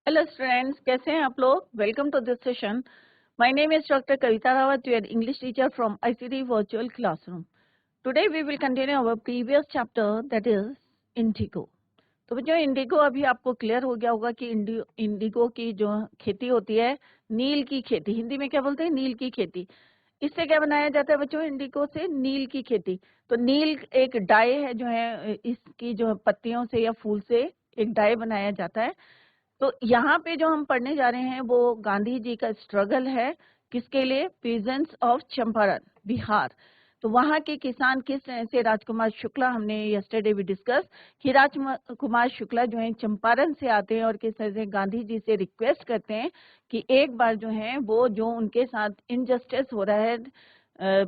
Hello students, कैसे हैं आप लोग। Welcome to this session. My name is doctor Kavita Rawat, your English teacher from ICT virtual classroom. Today we will continue our previous chapter, that is Indigo. तो बच्चों, Indigo अभी आपको clear हो गया होगा कि इंडिगो की जो खेती होती है, नील की खेती, हिंदी में क्या बोलते हैं, नील की खेती। इससे क्या बनाया जाता है बच्चों, इंडिगो से नील की खेती। तो नील एक डाई है जो है, इसकी जो पत्तियों से या फूल से एक डाई बनाया जाता है। तो यहाँ पे जो हम पढ़ने जा रहे हैं वो गांधी जी का स्ट्रगल है, किसके लिए, पीजेंट्स ऑफ चंपारण, बिहार। तो वहाँ के किसान किस तरह से, राजकुमार शुक्ला, हमने यस्टरडे भी डिस्कस कि राजकुमार शुक्ला जो है चंपारण से आते हैं और किस तरह से गांधी जी से रिक्वेस्ट करते हैं कि एक बार जो है वो जो उनके साथ इनजस्टिस हो रहा है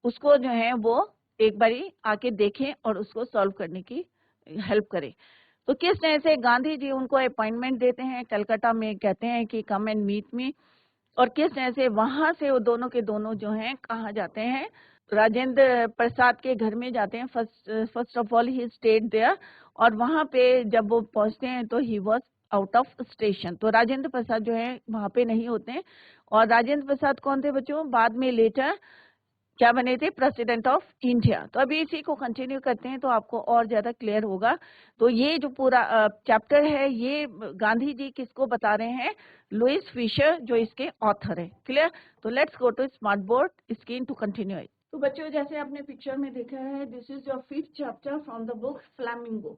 उसको जो है वो एक बारी आके देखें और उसको सॉल्व करने की हेल्प करें। तो किस तरह से गांधी जी उनको अपॉइंटमेंट देते हैं कलकत्ता में, कहते हैं कि कम एंड मीट मी, और किस तरह से वहां से वो दोनों के दोनों जो हैं कहाँ जाते हैं, राजेंद्र प्रसाद के घर में जाते हैं। First of all he stayed there, और वहां पे जब वो पहुंचते हैं तो he was out of station. तो राजेंद्र प्रसाद जो है वहां पे नहीं होते हैं। और राजेंद्र प्रसाद कौन थे बच्चों, बाद में लेटर क्या बने थे, प्रेसिडेंट ऑफ इंडिया। तो अभी इसी को कंटिन्यू करते हैं तो आपको और ज्यादा क्लियर होगा। तो ये जो पूरा चैप्टर है ये गांधी जी किसको बता रहे हैं, लुइस फिशर जो इसके ऑथर है। क्लियर। तो let's go to smart board screen to continue. तो बच्चों, जैसे आपने पिक्चर में देखा है, this is your 5th chapter from the book Flamingo.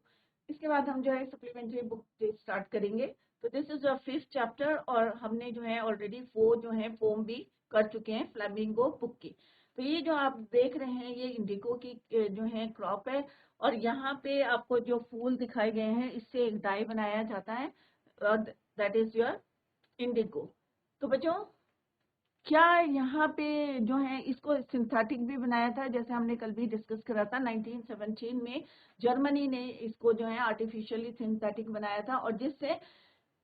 इसके बाद हम जो है सप्लीमेंट्री बुक स्टार्ट करेंगे। तो this is your 5th chapter, और हमने जो है ऑलरेडी 4 जो है पोम भी कर चुके हैं फ्लैमिंगो बुक की। तो ये जो आप देख रहे हैं ये इंडिगो की जो है क्रॉप है, और यहाँ पे आपको जो फूल दिखाए गए हैं इससे एक डाई बनाया जाता है, दैट इज योर इंडिगो। तो बच्चों, क्या यहाँ पे जो है इसको सिंथेटिक भी बनाया था, जैसे हमने कल भी डिस्कस करा था। 1917 में जर्मनी ने इसको जो है आर्टिफिशियली सिंथेटिक बनाया था, और जिससे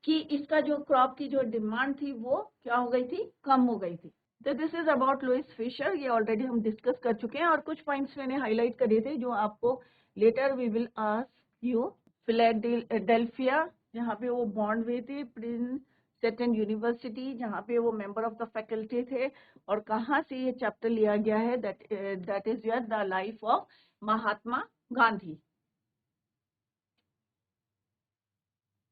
कि इसका जो क्रॉप की जो डिमांड थी वो क्या हो गई थी, कम हो गई थी। तो this is about Louis Fischer, ये ऑलरेडी हम डिस्कस कर चुके हैं, और कुछ पॉइंट्स मैंने हाईलाइट करे थे जो आपको later we will ask you. Philadelphia, जहाँ पे वो बॉन्ड हुए थे, प्रिंस सेटन यूनिवर्सिटी जहाँ पे वो मेंबर ऑफ द फैकल्टी थे, और कहाँ से ये चैप्टर लिया गया है, that is your the life of Mahatma Gandhi.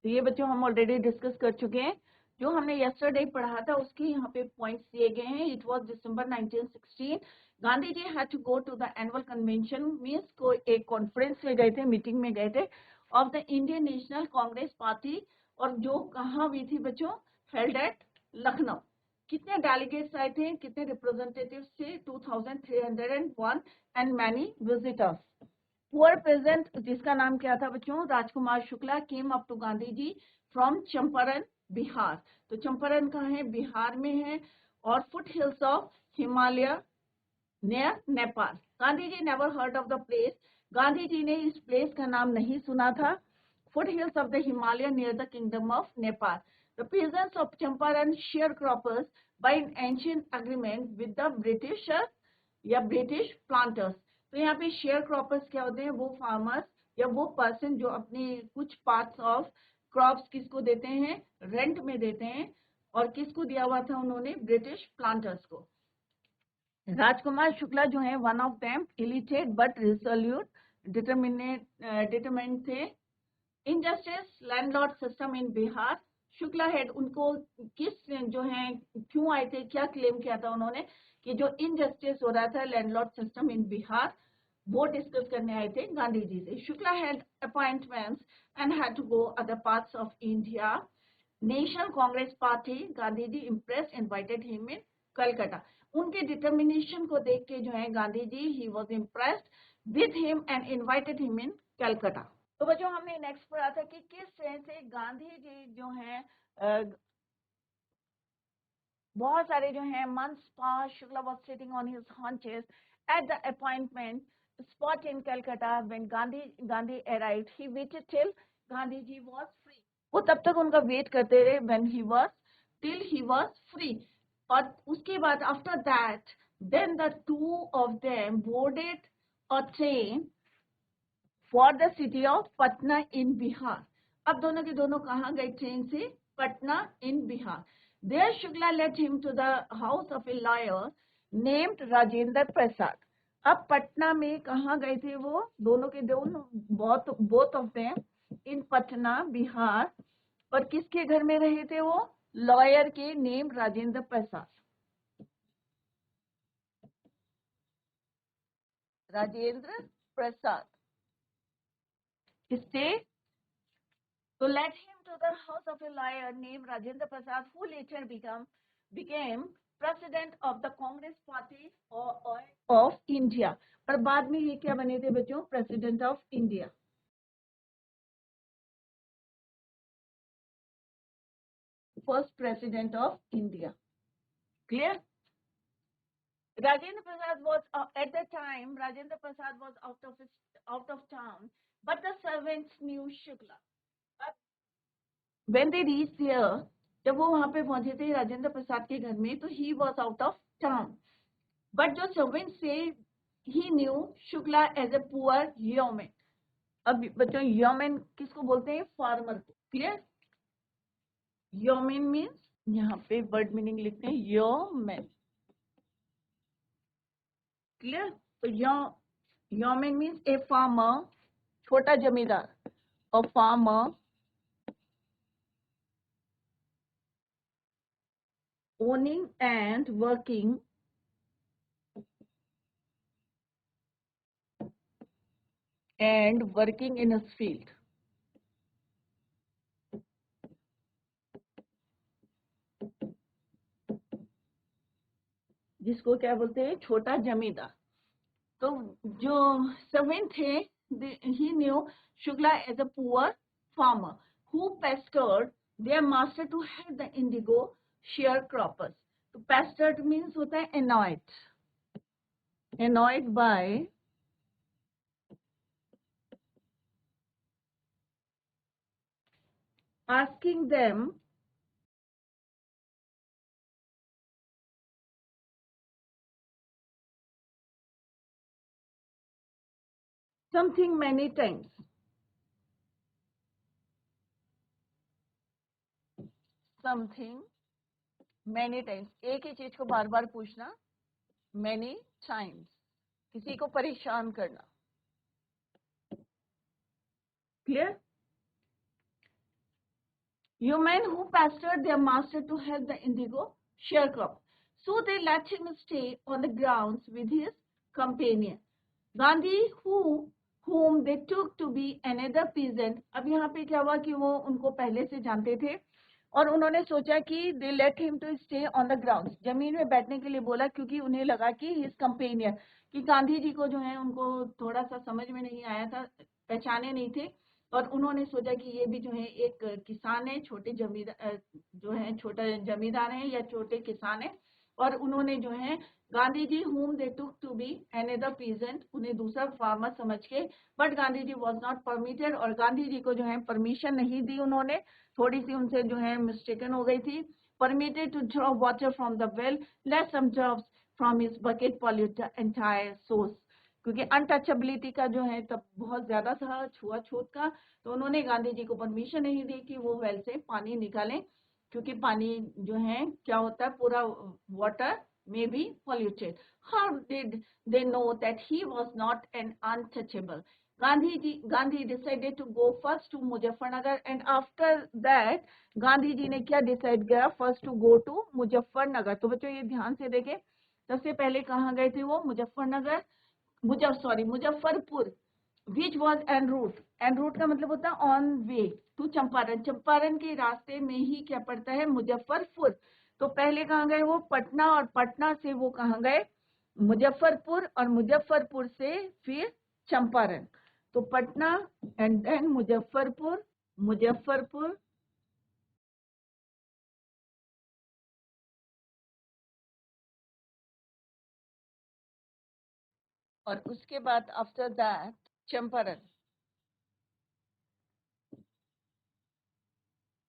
तो ये बच्चों हम ऑलरेडी डिस्कस कर चुके हैं। जो हमने यस्टरडे पढ़ा था उसके यहाँ पे पॉइंट्स दिए गए हैं। It was December 1916, Gandhi ji had to go to the annual convention, means को एक कॉन्फ्रेंस में गए थे, मीटिंग में गए थे, of the Indian national Congress party. और जो कहाँ हुई थी बच्चों, हेल्ड एट लखनऊ। कितने डेलीगेट्स आए थे, कितने रिप्रेजेंटेटिव्स थे, 2301, and many visitors were present, जिसका नाम क्या था बच्चों, Rajkumar Shukla, came up to Gandhi ji from Champaran, Bihar. तो चंपारण कहाँ है, बिहार में है, और foot hills of Himalaya near Nepal. Gandhi ji never heard of the place, Gandhi ji ने इस प्लेस का नाम नहीं सुना था। Foot hills of the Himalaya near the kingdom of Nepal. The peasants of Champaran sharecroppers by an ancient agreement with the Britishers या ब्रिटिश प्लांटर्स। तो यहाँ पे शेयर क्रॉपर्स क्या होते हैं, वो फार्मर्स या वो पर्सन जो अपने कुछ पार्ट्स ऑफ क्रॉप्स किसको देते हैं, रेंट में देते हैं, और किसको दिया हुआ था उन्होंने, ब्रिटिश प्लांटर्स को। राजकुमार शुक्ला जो है one of them, illiterate but resolute, determinate थे। Injustice landlord system in Bihar, Shukla had उनको किस जो है क्यों आए थे, क्या क्लेम किया था उन्होंने कि जो इनजस्टिस हो रहा था लैंडलॉर्ड सिस्टम इन बिहार, वो डिस्कस करने आए थे गांधी जी से। Shukla had appointments and had to go other parts of India. National Congress party, Gandhi ji impress, invited him in Calcutta. उनके डिटर्मिनेशन को देख के जो है Gandhi ji, he was impressed with him and invited him in Calcutta. तो बच्चों, हमने नेक्स्ट पढ़ा था कि किस तरह से गांधी जी जो है बहुत सारे जो है months pass, Shukla was sitting on his haunches at the appointment spot in Calcutta. When Gandhi arrived, he waited till Gandhi ji was free. वो तब तक उनका वेट करते रहे, when he was, till he was free. और उसके बाद after that, then the two of them boarded a train for the city of Patna in Bihar. अब दोनों के दोनों कहाँ गए ट्रेन से? पटना इन Bihar. There Shukla led him to the house of a lawyer named Rajendra Prasad. अब पटना में कहाँ गए थे वो? दोनों के दोनों both of them in Patna Bihar. और किसके घर में रहे थे वो? लॉयर के name Rajendra Prasad. Rajendra Prasad. Stay. So led him to the house of a lawyer named Rajendra Prasad, who later became president of the Congress Party of India. और बाद में ये क्या बने थे बच्चों? President of India. First president of India. Clear? Rajendra Prasad was at that time. Rajendra Prasad was out of town, but the servants knew Shukla. When they reached there, जब वो वहां पे पहुंचे थे राजेंद्र प्रसाद के घर में, तो he was out of town. But जो servants say he knew Shukla as a poor yeoman. अब बच्चों yeoman किसको बोलते हैं? फार्मर को. क्लियर? yeoman means यहाँ पे वर्ड मीनिंग लिखते हैं yeoman. क्लियर? तो yeoman means a farmer, छोटा जमींदार. A farmer owning and working in his field. जिसको क्या बोलते हैं? छोटा जमींदार. तो जो सर्वेंट थे, he knew Shukla as a poor farmer who pastured their master to help the indigo sharecroppers. तो pastured means होता है annoyed by asking them something many times. Something many times. एक ही चीज को बार बार पूछना. Many times. किसी को परेशान करना. Clear? Yeomen who pastured their master to help the indigo sharecrop. So they let him stay on the grounds with his companion. Gandhi, whom they took to be another peasant. अब यहाँ पे क्या हुआ कि वो उनको पहले से जानते थे और उन्होंने सोचा कि they let him to stay on the grounds. जमीन में बैठने के लिए बोला क्योंकि उन्हें लगा कि his companion, कि गांधी जी को जो है उनको थोड़ा सा समझ में नहीं आया था, पहचाने नहीं थे और उन्होंने सोचा कि ये भी जो है एक किसान है, छोटे जमींदार जो है छोटा जमींदार है या छोटे किसान है और उन्होंने जो है गांधी जी whom they took to be another peasant, उन्हें दूसरा फार्मर समझ के, but Gandhi ji was not permitted और गांधी जी को जो है परमिशन नहीं दी उन्होंने, थोड़ी सी उनसे जो है मिस्टेकन हो गई थी. Permitted to draw water from the well, let some drops from his bucket pollute the entire source. क्योंकि अनटचेबिलिटी का जो है तब बहुत ज्यादा था, छुआछूत का, तो उन्होंने गांधी जी को परमिशन नहीं दी कि वो वेल से पानी निकालें क्योंकि पानी जो है क्या होता है, पूरा water may be polluted. How did they know that he was not an untouchable? Gandhi decided to go first to Muzaffarnagar and after that Gandhi ji ने क्या डिसाइड किया? First to go to Muzaffarnagar. तो बच्चों ये ध्यान से देखें, सबसे पहले कहाँ गए थे वो? Muzaffarnagar, Muzaffarpur. Which was en route. En route का मतलब होता है on way to Champaran. Champaran के रास्ते में ही क्या पड़ता है? मुजफ्फरपुर. तो पहले कहाँ गए वो? पटना, और पटना से वो कहाँ गए? मुजफ्फरपुर, और मुजफ्फरपुर से फिर चंपारण. तो पटना एंड देन मुजफ्फरपुर, मुजफ्फरपुर और उसके बाद आफ्टर दैट चंपारण.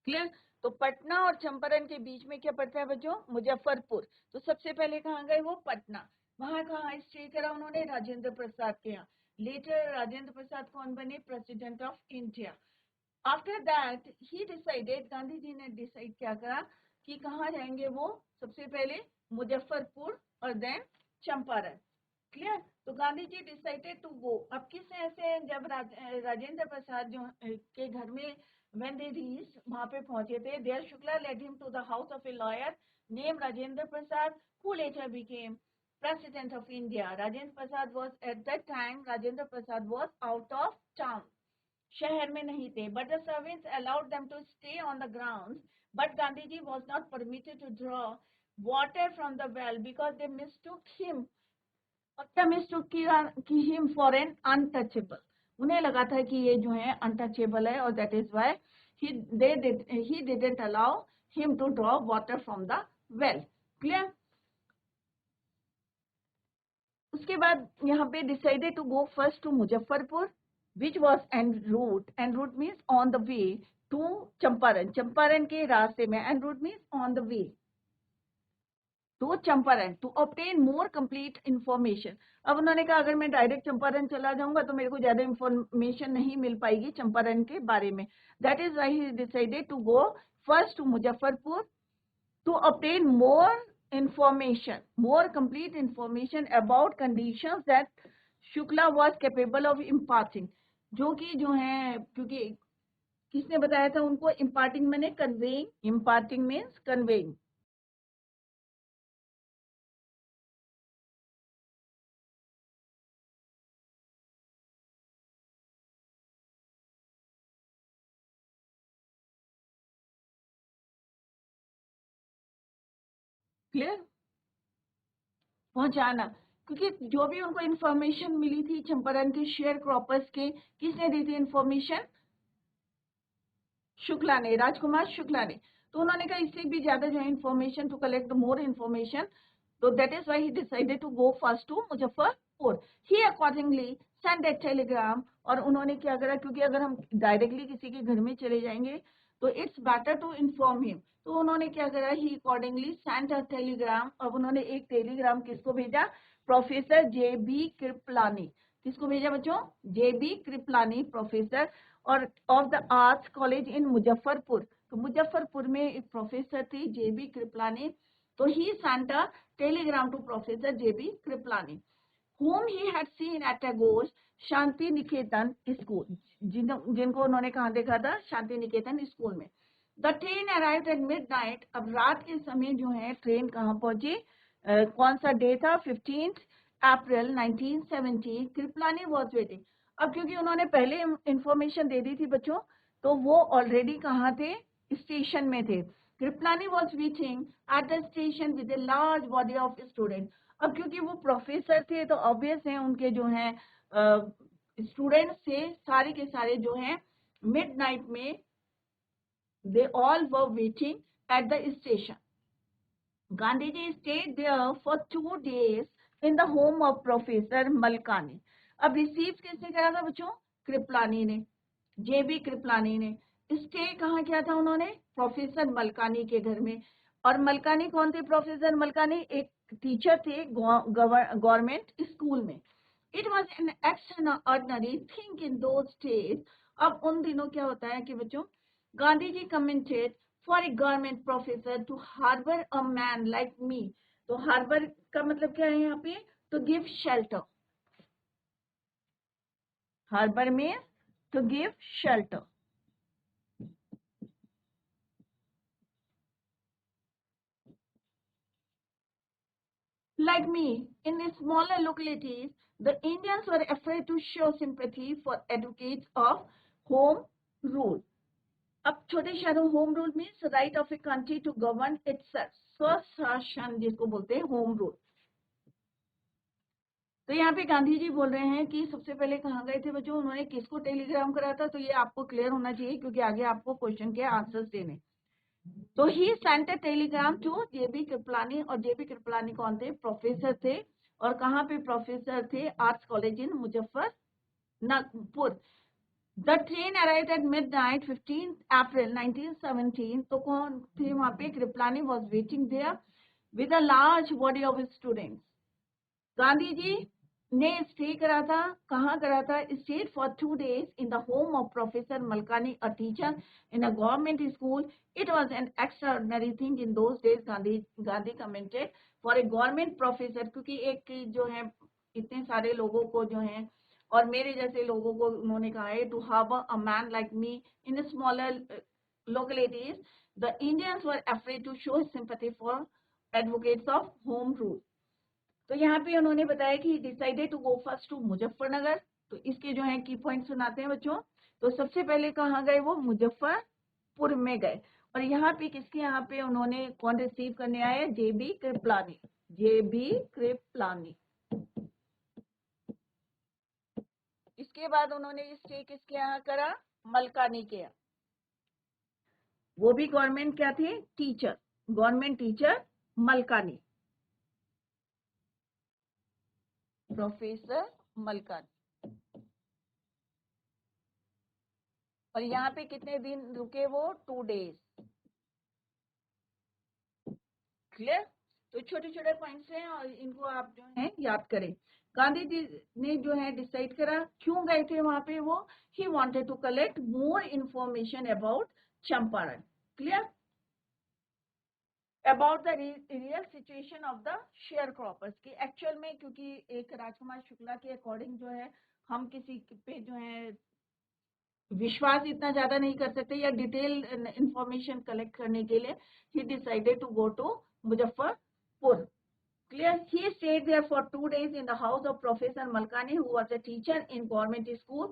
क्लियर? तो पटना और चंपारण के बीच में क्या पड़ता है बच्चों? मुजफ्फरपुर. तो सबसे पहले कहाँ गए वो? पटना. वहां कहाँ स्टे करा उन्होंने? राजेंद्र प्रसाद के यहाँ. लेटर राजेंद्र प्रसाद कौन बने? President of India. After that he decided, Gandhi ji ने डिसाइड क्या करा कि कहाँ जाएंगे वो, सबसे पहले मुजफ्फरपुर और देन चंपारण। क्लियर? तो गांधी जी डिसाइडेड टू गो। अब किस ऐसे जब राजेंद्र प्रसाद जो के घर में when they reached, वहां पे पहुंचे थे, there Shukla led him to the house of a lawyer named Rajendra Prasad, who later became President of India. Rajendra Prasad was at that time, Rajendra Prasad was out of town. शहर में नहीं थे, but the servants allowed them to stay on the grounds, but Gandhiji was not permitted to draw water from the well because they mistook him, mistook him for an untouchable. उन्हें लगा था कि ये जो है untouchable है, और that is why he didn't allow him to draw water from the well. Clear? उसके बाद यहाँ पे decided to go first to Muzaffarpur, which was en route. En route means on the way to Champaran, Champaran के रास्ते में, en route means on the way to Champaran, to obtain more complete information. अब उन्होंने कहा अगर मैं डायरेक्ट चंपारण चला जाऊंगा तो मेरे को ज्यादा इंफॉर्मेशन नहीं मिल पाएगी चंपारण के बारे में. That is why he decided to go first to Muzaffarpur to obtain more information, more complete information about conditions that Shukla was capable of imparting. जो कि जो है, क्योंकि किसने बताया था उनको, imparting मैंने conveying, imparting means conveying. Clear? पहुंचाना, क्योंकि जो भी उनको इंफॉर्मेशन मिली थी चंपारण के शेयर क्रॉपर्स के, किसने दी थी इंफॉर्मेशन? शुक्ला ने, राजकुमार शुक्ला ने. तो उन्होंने कहा इससे भी ज्यादा जो है information, to collect more information, तो that is why he decided to go first to Muzaffarpur. He accordingly send a telegram. और उन्होंने क्या करा, क्योंकि अगर हम डायरेक्टली किसी के घर में चले जाएंगे तो it's better to inform him. तो उन्होंने क्या करा, he accordingly send a telegram. अब उन्होंने एक टेलीग्राम किसको भेजा? प्रोफेसर जे.बी. कृपलानी. किसको भेजा बच्चों? जे.बी. कृपलानी प्रोफेसर और of the arts college in Muzaffarpur. तो मुजफ्फरपुर में एक प्रोफेसर थी जे.बी. कृपलानी. तो he sent a telegram to professor J B. Kripalani, whom he had seen at a Ghosh Shanti Niketan school, जिनको उन्होंने कहाँ देखा था? शांति निकेतन स्कूल में. The train arrived at midnight. अब रात के समय जो है ट्रेन कहाँ पहुंची? कौन सा डे था? 15 अप्रैल 1917. Kripalani was waiting. अब क्योंकि उन्होंने पहले इंफॉर्मेशन दे दी थी बच्चों, तो वो ऑलरेडी कहाँ थे? स्टेशन में थे. Kripalani was waiting at the station with a large body of student. अब क्योंकि वो प्रोफेसर थे तो ऑब्वियस है उनके जो है स्टूडेंट्स थे, सारे के सारे जो हैं मिडनाइट में they all were waiting at the station. Gandhiji stayed there for 2 days in the home of Professor Malkani. अब रिसीव किसने करा था बच्चों? कृपलानी ने, जे.बी. कृपलानी ने. स्टे कहाँ किया था उन्होंने? प्रोफेसर मलकानी के घर में. और मलकानी कौन थे? प्रोफेसर मलकानी एक टीचर थे गवर्नमेंट स्कूल में. It was an extraordinary thing in those days. अब उन दिनों क्या होता है कि बच्चों, Gandhi ji commented for a government professor to harbour a man like me. तो हार्बर का मतलब क्या है यहाँ पे? To give shelter. हार्बर में to give shelter. Like me, in the smaller localities, the Indians were afraid to show sympathy for advocates of home rule. अब छोटे शहरों, home rule means right of a country to govern itself, स्वशासन जिसको बोलते हैं home rule. तो यहाँ पे गांधी जी बोल रहे हैं कि सबसे पहले कहाँ गए थे बच्चों, उन्होंने किसको टेलीग्राम करा था? तो ये आपको क्लियर होना चाहिए क्योंकि आगे आपको क्वेश्चन के आंसर्स देने. तो he sent a telegram to J B. Kripalani. और जे.बी. कृपलानी कौन थे? प्रोफेसर थे. और कहाँ पे प्रोफेसर थे? Arts college in Muzaffarpur. The train arrived at midnight 15 April 1917. तो कौन थे वहां पे? Kripalani was waiting there with a large body of students. Gandhi ji ने स्टे करा था, कहाँ करा था? Stayed for 2 days in the home of Professor Malkani, a teacher in a government school. It was an extraordinary thing in those days, Gandhi commented, for a government professor, क्योंकि एक जो है इतने सारे लोगों को जो है और मेरे जैसे लोगों को उन्होंने कहा है, to harbor a man like me in a smaller localities, the Indians were afraid to show sympathy for advocates of home rule. तो यहाँ पे उन्होंने बताया कि decided to go first to Muzaffarnagar. तो इसके जो है की पॉइंट सुनाते हैं बच्चों। तो सबसे पहले कहाँ गए? वो मुजफ्फरपुर में गए। और यहाँ पे किसके यहाँ पे उन्होंने कौन रिसीव करने आए? जेबी कृपलानी। जेबी कृपलानी। इसके बाद उन्होंने स्टे किसके यहाँ करा? मलकानी के यहाँ। वो भी गवर्नमेंट क्या थे? Teacher, government teacher Malkani, professor Malkani. और यहाँ पे कितने दिन रुके वो? 2 days। क्लियर? तो छोटे छोटे पॉइंट्स हैं और इनको आप जो है याद करें। गांधी जी ने जो है डिसाइड करा, क्यों गए थे वहां पे वो? He wanted to collect more information about Champaran. Clear? About the real situation of the sharecroppers की एक्चुअल में, क्योंकि एक राजकुमार शुक्ला के अकॉर्डिंग जो है हम किसी पे जो है विश्वास इतना ज्यादा नहीं कर सकते या डिटेल इंफॉर्मेशन कलेक्ट करने के लिए he decided to go to Muzaffarpur. Clear? He stayed there for 2 days in the house of Professor Malkani, who was a teacher in government school.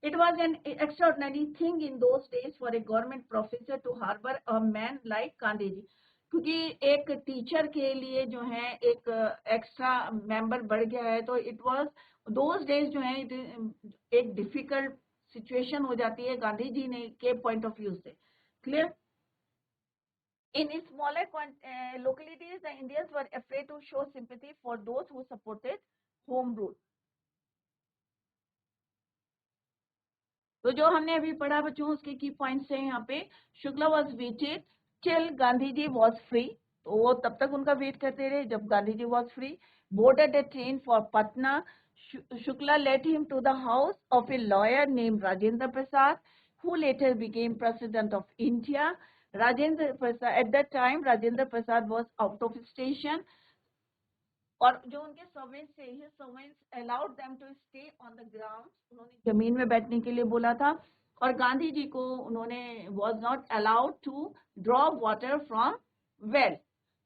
It was an extraordinary thing in those days for a government professor to harbor a man like Gandhi ji. क्योंकि एक teacher के लिए जो है एक extra member बढ़ गया है, तो इट वाज दोज डेज जो है एक डिफिकल्ट सिचुएशन हो जाती है गांधी जी ने के पॉइंट ऑफ व्यू से। Clear? In smaller localities, the Indians were afraid to show sympathy for those who supported home rule. तो जो हमने अभी पढ़ा बच्चों उसके की पॉइंट्स हैं यहाँ पे। Shukla was waited till Gandhi ji was free. तो वो तब तक उनका वेट करते रहे जब Gandhi ji was free. Boarded a train for Patna. Shukla led him to the house of a lawyer named Rajendra Prasad, who later became president of India. Rajendra Prasad, at that time, Rajendra Prasad was out of station. और जो उनके servants थे, his servants allowed them to stay on the ground. उन्होंने जमीन में बैठने के लिए बोला था। और गांधी जी को उन्होंने was not allowed to draw water from well.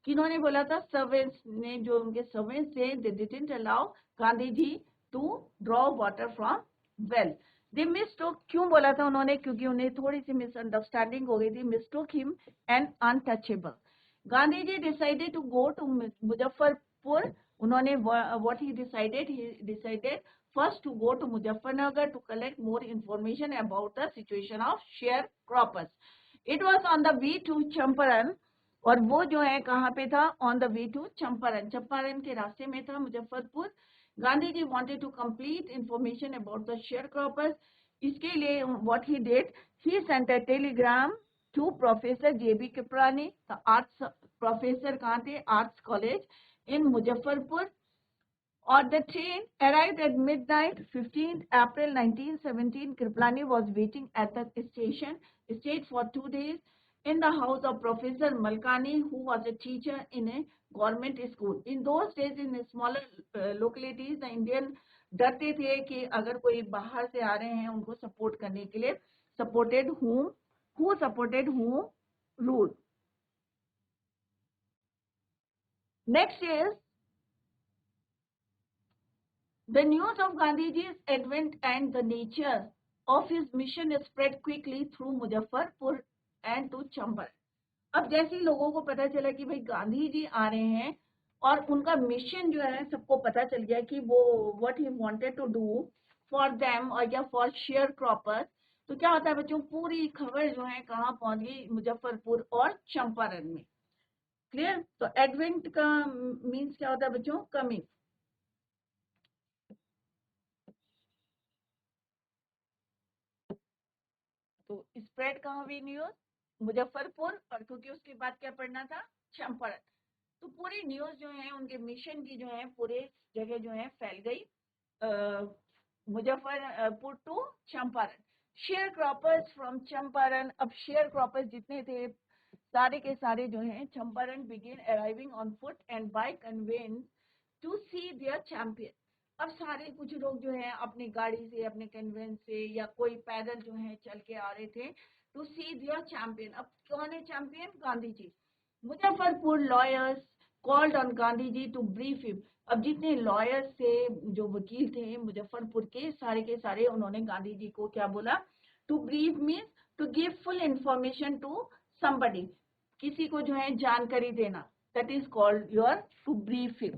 किन्होंने बोला था? सर्वेंट्स ने, जो उनके सर्वेंट्स थे, they didn't allow Gandhi ji to draw water from well. They mistook, क्यों बोला था उन्होंने? क्योंकि उन्हें थोड़ी सी मिसअंडरस्टैंडिंग हो गई थी। mistook him an untouchable. Gandhi ji decided to go to Muzaffarpur. उन्होंने what he decided first to go to Muzaffarnagar to collect more information about the situation of sharecroppers. It was on the way to Champaran, और वो जो है कहाँ पे था? on the way to Champaran. Champaran के रास्ते में था Muzaffarpur. Gandhi ji wanted to complete information about the sharecroppers. इसके लिए what he did, he sent a telegram to Professor J.B. Kriplani, the arts professor कहाँ थे? Arts college in Muzaffarpur. Or the train arrived at midnight, 15th April 1917. Kriplani was waiting at the station, stayed for 2 days in the house of Professor Malkani, who was a teacher in a government school. In those days, in smaller localities, the Indian डरते थे कि अगर कोई बाहर से आ रहे हैं उनको सपोर्ट करने के लिए। supported whom? Who supported whom? Rule. Next is the news of Gandhiji's advent and the nature of his mission spread quickly through Muzaffarpur and to Chambal. अब जैसे ही लोगों को पता चला कि भाई गांधी जी आ रहे हैं और उनका मिशन जो है सबको पता चल गया कि वो what he wanted to do for them और या फॉर शेयर क्रॉपर्स, तो क्या होता है बच्चों? पूरी खबर जो है कहाँ पहुंच गई? मुजफ्फरपुर और चंपारण में। क्लियर? तो एडवेंट का मीन्स क्या होता है बच्चों? कमिंग। तो स्प्रेड कहाँ हुई न्यूज? मुजफ्फरपुर। और क्योंकि उसके बाद क्या पढ़ना था? चंपारण। तो पूरी न्यूज जो है उनके मिशन की जो है पूरे जगह जो है फैल गई। Muzaffarpur to Champaran. Sharecroppers from Champaran, अब शेयर क्रॉपर्स जितने थे सारे के सारे जो हैं Champaran begin arriving on foot and by conveyance to see their champion. अब सारे कुछ लोग जो हैं अपनी गाड़ी से, अपने कन्वेंस से, या कोई पैदल जो है चल के आ रहे थे टू सी देयर चैंपियन। अब कौन है champion? Gandhi ji. Muzaffarpur lawyers called on Gandhi ji to brief him. अब जितने लॉयर्स थे, जो वकील थे मुजफ्फरपुर के सारे उन्होंने गांधी जी को क्या बोला? To brief means to give full information to somebody, किसी को जो है जानकारी देना, that is called your to brief him.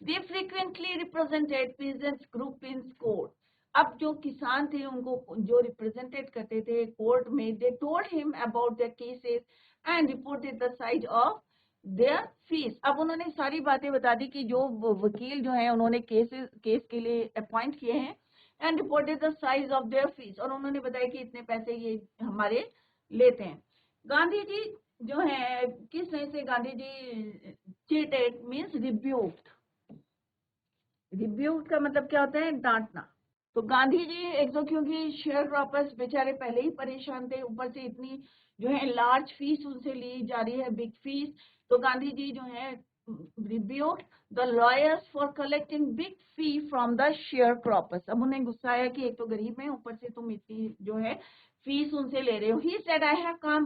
They frequently represented peasants group in court. अब जो किसान थे उनको जो रिप्रेजेंटेड करते थे कोर्ट में, they told him about their cases and reported the size of their fees. अब उन्होंने सारी बातें बता दी कि जो वकील जो है उन्होंने केस के लिए अपॉइंट किए हैं, and reported the size of their fees, और उन्होंने बताया कि इतने पैसे ये हमारे लेते हैं। गांधी जी जो है किस तरह से Gandhi ji cheated means rebuked. Rebuked का मतलब क्या होता है? डांटना। तो गांधी जी एक तो क्योंकि शेयर क्रॉपर्स बेचारे पहले ही परेशान थे, ऊपर से इतनी जो है लार्ज फीस उनसे ली जा रही है, बिग फीस, तो गांधी जी जो है rebuked the lawyers for collecting big fee from the share croppers. अब उन्हें गुस्सा आया कि एक तो गरीब है, ऊपर से तुम इतनी जो है फीस उनसे ले रहे हो। He said I have come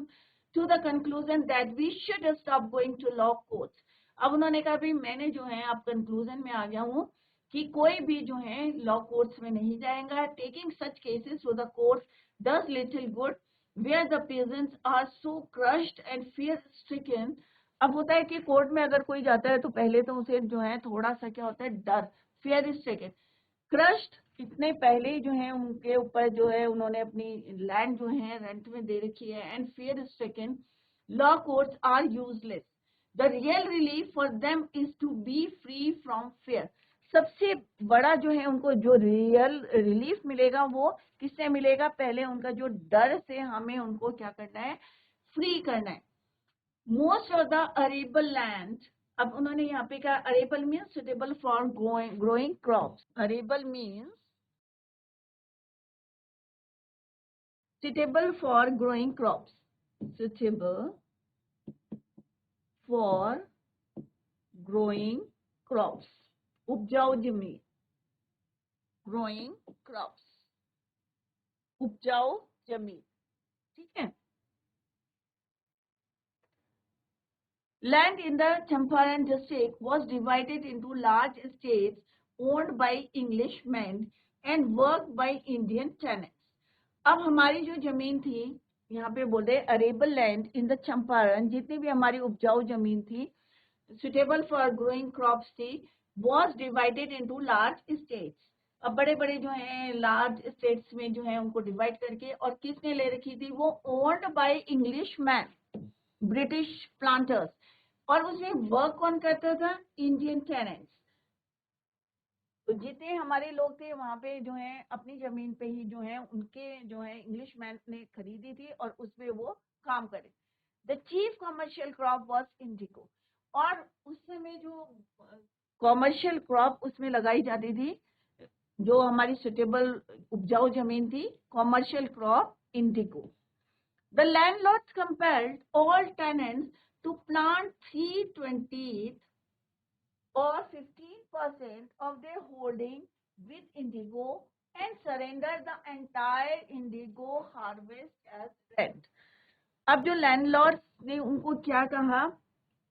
to the conclusion that we should stop going to law courts. अब उन्होंने कहा भाई मैंने जो है अब कंक्लूजन में आ गया हूँ कि कोई भी जो है लॉ कोर्ट्स में नहीं जाएगा। Taking such cases to the court does little good where the peasants are so crushed and fear stricken. अब होता है कि कोर्ट में अगर कोई जाता है तो पहले तो उसे जो है थोड़ा सा क्या होता है? डर, फियर स्ट्रिकन, क्रश्ड। इतने पहले जो है उनके ऊपर जो है उन्होंने अपनी लैंड जो है रेंट में दे रखी है, and fear stricken, law courts are useless. The real relief for them is to be free from fear. सबसे बड़ा जो है उनको जो रियल रिलीफ मिलेगा वो किससे मिलेगा? पहले उनका जो डर से हमें उनको क्या करना है? फ्री करना है। Most of the arable land, अब उन्होंने यहाँ पे कहा arable means suitable for growing crops. Arable means suitable for growing crops, suitable for growing crops, उपजाऊ जमीन, growing crops, उपजाऊ जमीन, ठीक है। Land in the Champaran district was divided into large estates owned by Englishmen and worked by Indian tenants. अब हमारी जो जमीन थी, यहाँ पे बोल रहे arable land in the Champaran, जितनी भी हमारी उपजाऊ जमीन थी सुटेबल फॉर ग्रोइंग क्रॉप्स थी, was divided into large states. अब बड़े बड़े जो हैं लार्ज स्टेट्स में जो है उनको डिवाइड करके, और किसने ले रखी थी? वो owned by English man, British planters. और उसमें वर्क कौन करता था? Indian tenants. तो जितने हमारे लोग थे वहां पे जो है अपनी जमीन पे ही जो है उनके जो है इंग्लिश मैन ने खरीदी थी और उसपे वो काम करे। The chief commercial crop was Indigo. और उस समय जो कॉमर्शियल क्रॉप उसमें लगाई जाती थी, जो हमारी सुटेबल उपजाऊ जमीन थी, commercial crop indigo. The landlords compelled all tenants to plant 3/20 or 15% of their holding with indigo and surrender the entire indigo harvest as rent. अब जो लैंडलॉर्ड ने उनको क्या कहा?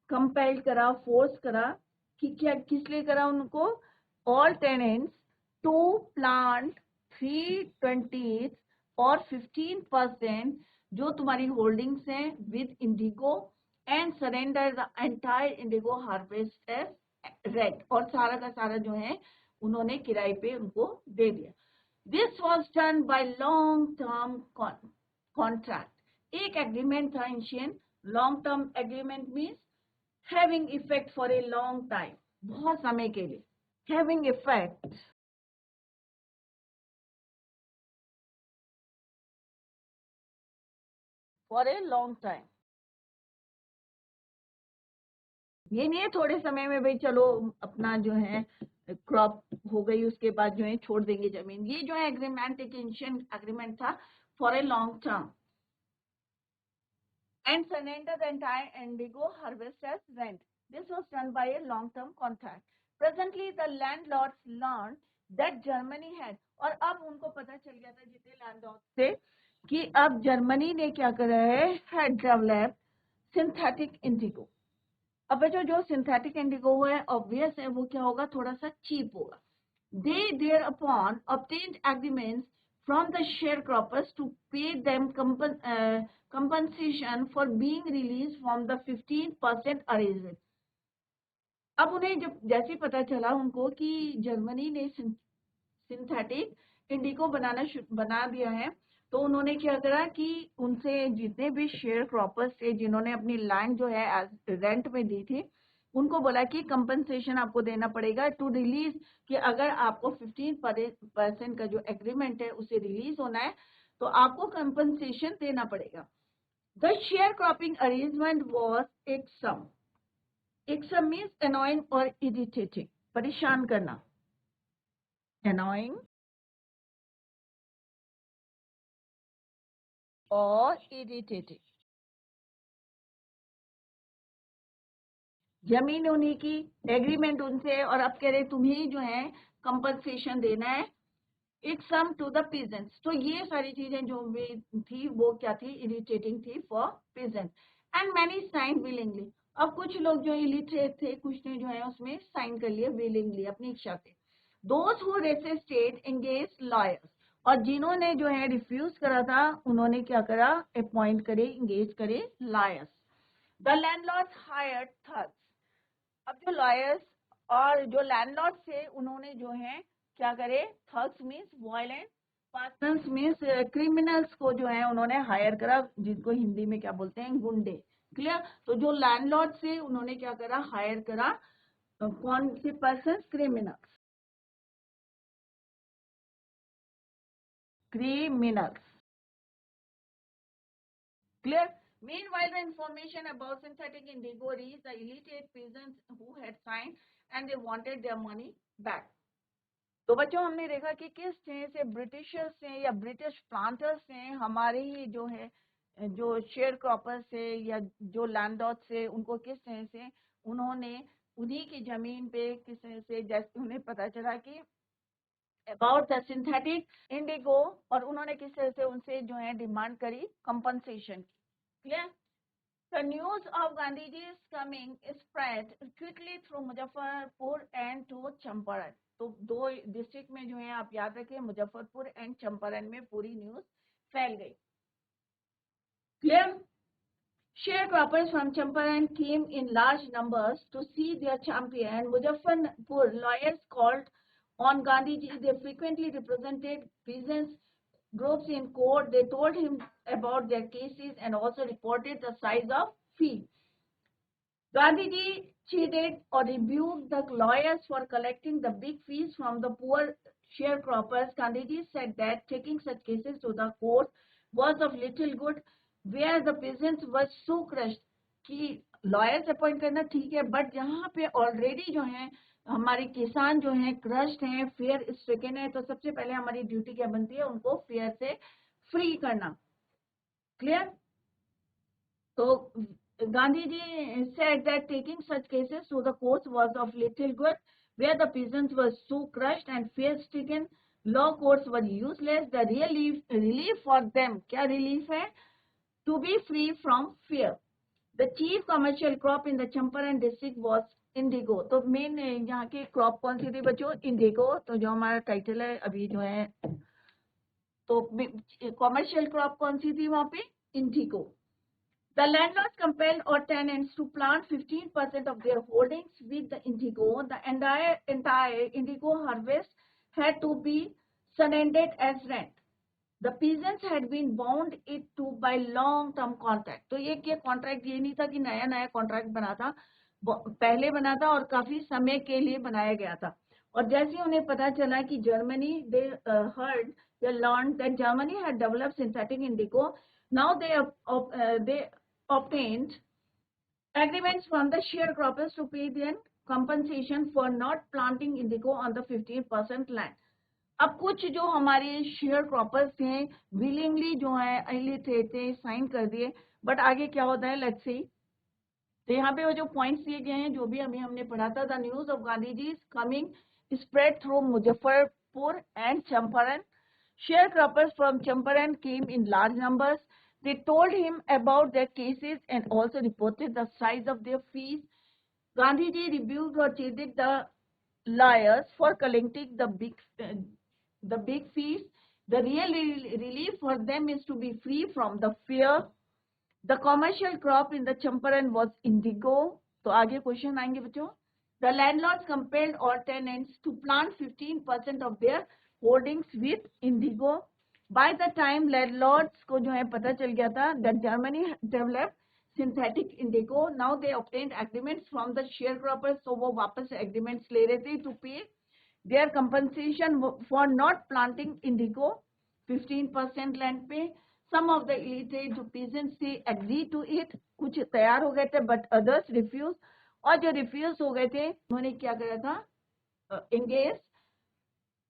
कंपेल करा, फोर्स करा कि क्या, किस लिए करा उनको? ऑल टेनेंट्स टू प्लांट 3/20 और 15% जो तुम्हारी होल्डिंग्स हैं with indigo and surrender the entire indigo harvest as rent, और सारा का सारा जो है उन्होंने किराए पे उनको दे दिया। This was done by long term contract. एक एग्रीमेंट था ancient. Long term agreement means having effect for a long time, बहुत समय के लिए, having effect for a long time. ये नहीं है थोड़े समय में भाई चलो अपना जो है क्रॉप हो गई उसके बाद जो है छोड़ देंगे जमीन। ये जो है एग्रीमेंट एक एंशिएंट एग्रीमेंट था for a long term and surrender the entire indigo harvest as rent. This was done by a long-term contract. Presently, the landlords learned that Germany had, और अब उनको पता चल गया था जितने लैंडलॉर्ड्स थे कि अब जर्मनी ने क्या करा है, had developed synthetic indigo। अब बच्चों जो सिंथेटिक इंडिगो है ऑब्वियस है वो क्या होगा, थोड़ा सा चीप होगा। They thereupon obtained agreements from the sharecroppers to pay them compensation for being released from the 15% arrangement। अब उन्हें जब जैसे पता चला उनको कि जर्मनी ने सिंथेटिक इंडिगो बना दिया है, तो उन्होंने क्या करा कि उनसे जितने भी शेयर क्रॉपर्स थे जिन्होंने अपनी लैंड जो है रेंट में दी थी, उनको बोला कि कंपनसेशन आपको देना पड़ेगा टू रिलीज, कि अगर आपको 15% का जो एग्रीमेंट है उसे रिलीज होना है तो आपको कंपनसेशन देना पड़ेगा। The share cropping arrangement was एक सम मीन्स अनोइंग और इरिटेटिंग, परेशान करना, अनोइंग और इरिटेटिंग। जमीन उन्हीं की, एग्रीमेंट उनसे, और अब कह रहे तुम्हें जो है कंपनसेशन देना है, its sum to the peasants. तो ये सारी चीजें जो भी थी वो क्या थी, इरिटेटिंग थी for peasants. And many sign willingly. अब कुछ लोग जो इलिटरेट थे कुछ ने जो है उसमें साइन कर लिए विलिंगली, अपनी इच्छा से। Those who resisted engage lawyers, और जिन्होंने जो है रिफ्यूज करा था उन्होंने क्या करा, अपॉइंट करे, एंगेज करे lawyers. The landlords hired thugs. अब जो लॉयर्स और जो लैंडलॉर्ड थे उन्होंने जो है क्या करे, thugs means violent persons means criminals को जो है उन्होंने हायर करा, जिनको हिंदी में क्या बोलते हैं, गुंडे। क्लियर। तो जो लैंडलॉर्ड से उन्होंने क्या करा, हायर करा कौन से person, criminals, criminals. Clear? Meanwhile, the information about synthetic indigo reached the illiterate peasants who had signed and they wanted their money back. तो बच्चों हमने देखा कि किस तरह से ब्रिटिशर्स ने या ब्रिटिश प्लांटर्स ने हमारे ही जो है जो शेयर क्रॉपर्स से या जो लैंडलॉर्ड से उनको किस तरह से उन्होंने उन्हीं की जमीन पे किस तरह से, जैसे उन्हें पता चला कि अबाउट द सिंथेटिक इंडिगो, और उन्होंने किस तरह से उनसे जो है डिमांड करी कंपनसेशन की। Clear. The news of Gandhiji's coming spread quickly through Muzaffarpur and to Champaran। तो दो डिस्ट्रिक्ट में जो है आप याद रखें, मुजफ्फरपुर एंड चंपारण में पूरी न्यूज फैल गई। Clear. Sharecroppers from Champaran came in large numbers to see their champion. Muzaffarpur lawyers called on Gandhiji. They frequently represented peasants groups in court. They told him about their cases and also reported the size of fee. Gandhiji cheated or rebuked the lawyers for collecting the big fees from the poor sharecroppers. Gandhiji said that taking such cases to the court was of little good, where the peasants were so crushed कि lawyers appoint करना ठीक है, but जहाँ पे already जो है हमारे किसान जो हैं क्रश्ड हैं, फेयर स्ट्रिकन है, तो सबसे पहले हमारी ड्यूटी क्या बनती है, उनको फेयर से फ्री करना। क्लियर। तो Gandhiji said that taking such cases to the courts was of little good, where the peasants were so crushed and fear-stricken. Law courts were useless. The real relief for them, क्या relief है? To be free from fear. The chief commercial crop in the Champaran district was indigo। तो main यहाँ की crop कौन सी थी बच्चों, Indigo. तो जो हमारा टाइटल है अभी जो है, तो कॉमर्शियल क्रॉप कौन सी थी वहां पे, Indigo. The landlords compelled or tenants to plant 15% of their holdings with the indigo. The entire indigo harvest had to be surrendered as rent. The peasants had been bound it to by long-term contract। तो ये contract ये नहीं था कि नया नया contract बना था, पहले बना था और काफी समय के लिए बनाया गया था। और जैसे उन्हें पता चला कि Germany, they learned that Germany had developed synthetic indigo. Now they obtained agreements from the sharecroppers to pay them compensation for not planting indigo on the 15% land. अब कुछ जो हमारे शेयर क्रॉपर्स थे विलिंगली जो है इलिटरेट थे, sign कर दिए, बट आगे क्या होता है लेट्स सी। तो यहाँ पे वो जो पॉइंट्स दिए गए हैं जो भी अभी हमने पढ़ा था, the news of Gandhi ji coming spread through Muzaffarpur and Champaran. Sharecroppers from Champaran came in large numbers. They told him about their cases and also reported the size of their fees. Gandhiji rebuked or chided the lawyers for collecting the big fees. The real relief for them is to be free from the fear. The commercial crop in the Champaran was indigo. तो आगे question आएंगे बच्चों। The landlords compelled all tenants to plant 15% of their holdings with indigo. By the time landlords को जो है पता चल गया था that Germany developed synthetic indigo, now they obtained agreements from the sharecroppers. So वो वापस agreements ले रहे थे to pay their compensation for not planting indigo 15% land पे. Some of the illiterate जो peasants थे agree to it, कुछ तैयार हो गए थे but others refused. और जो रिफ्यूज हो गए थे उन्होंने क्या करा था, engage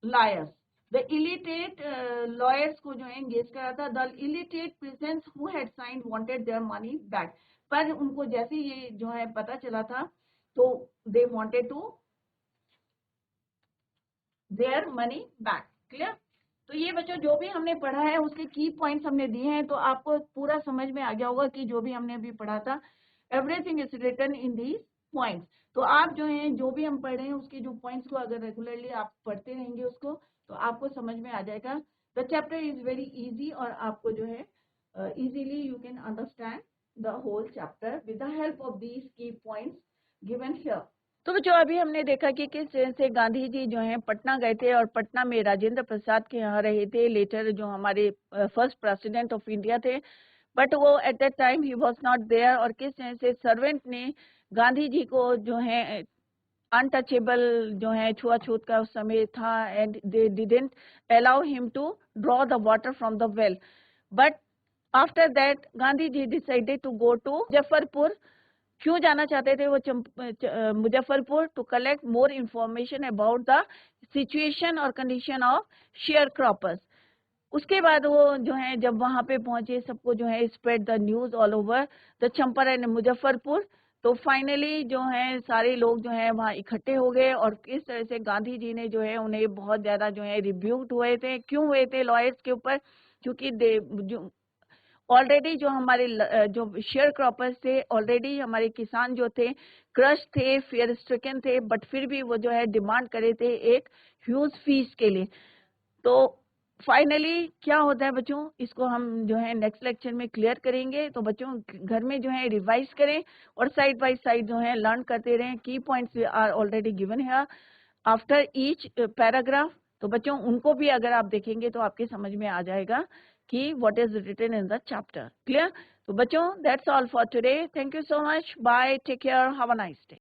lawyers, the illiterate lawyers को जो है एंगेज करा था. The illiterate patients who had sign wanted their money back, पर उनको जैसे ये जो है पता चला था तो they wanted to their money back. Clear? तो ये बच्चों जो भी हमने पढ़ा है उसके की पॉइंट्स हमने दिए हैं, तो आपको पूरा समझ में आ गया होगा कि जो भी हमने अभी पढ़ा था everything is written in these points. तो आप जो है जो भी हम पढ़ रहे हैं उसके जो पॉइंट्स को अगर रेगुलरली आप पढ़ते रहेंगे उसको तो आपको समझ में आ जाएगा. The chapter is very easy और आपको जो है easily you can understand the whole chapter with the help of these key points given here. तो बच्चों अभी हमने देखा कि किस तरह से गांधी जी जो हैं पटना गए थे और पटना में राजेंद्र प्रसाद के यहाँ रहे थे, लेटर जो हमारे फर्स्ट प्रेसिडेंट ऑफ इंडिया थे, बट वो at that time he was not there. और किस तरह से सर्वेंट ने गांधी जी को जो है अनटचेबल जो है छुआछूत का उस समय था and they didn't allow him to draw the water from the well. But after that Gandhi ji decided to go to Muzaffarpur. क्यों जाना चाहते थे वो Muzaffarpur? To collect more information about the situation और कंडीशन ऑफ शेयर क्रॉपर्स. उसके बाद वो जो है जब वहां पे पहुंचे सबको जो है spread the news all over the Champaran Muzaffarpur. तो फाइनली जो है सारे लोग जो है वहाँ इकट्ठे हो गए और इस तरह से गांधी जी ने जो है उन्हें बहुत ज्यादा जो है रिब्यूक्ड हुए थे. क्यों हुए थे लॉयर्स के ऊपर? क्योंकि जो ऑलरेडी जो हमारे जो शेयर क्रॉपर्स थे, ऑलरेडी हमारे किसान जो थे क्रश थे, फियर स्ट्रिकन थे, बट फिर भी वो जो है डिमांड करे थे एक ह्यूज फीस के लिए. तो फाइनली क्या होता है बच्चों, इसको हम जो है नेक्स्ट लेक्चर में क्लियर करेंगे. तो बच्चों घर में जो है रिवाइज करें और साइड बाय साइड जो है लर्न करते रहें. की पॉइंट्स आर ऑलरेडी गिवन है आफ्टर ईच पैराग्राफ. तो बच्चों उनको भी अगर आप देखेंगे तो आपके समझ में आ जाएगा कि what is written in the chapter. Clear? तो बच्चों that's all for today. Thank you so much. Bye. Take care. Have a nice day.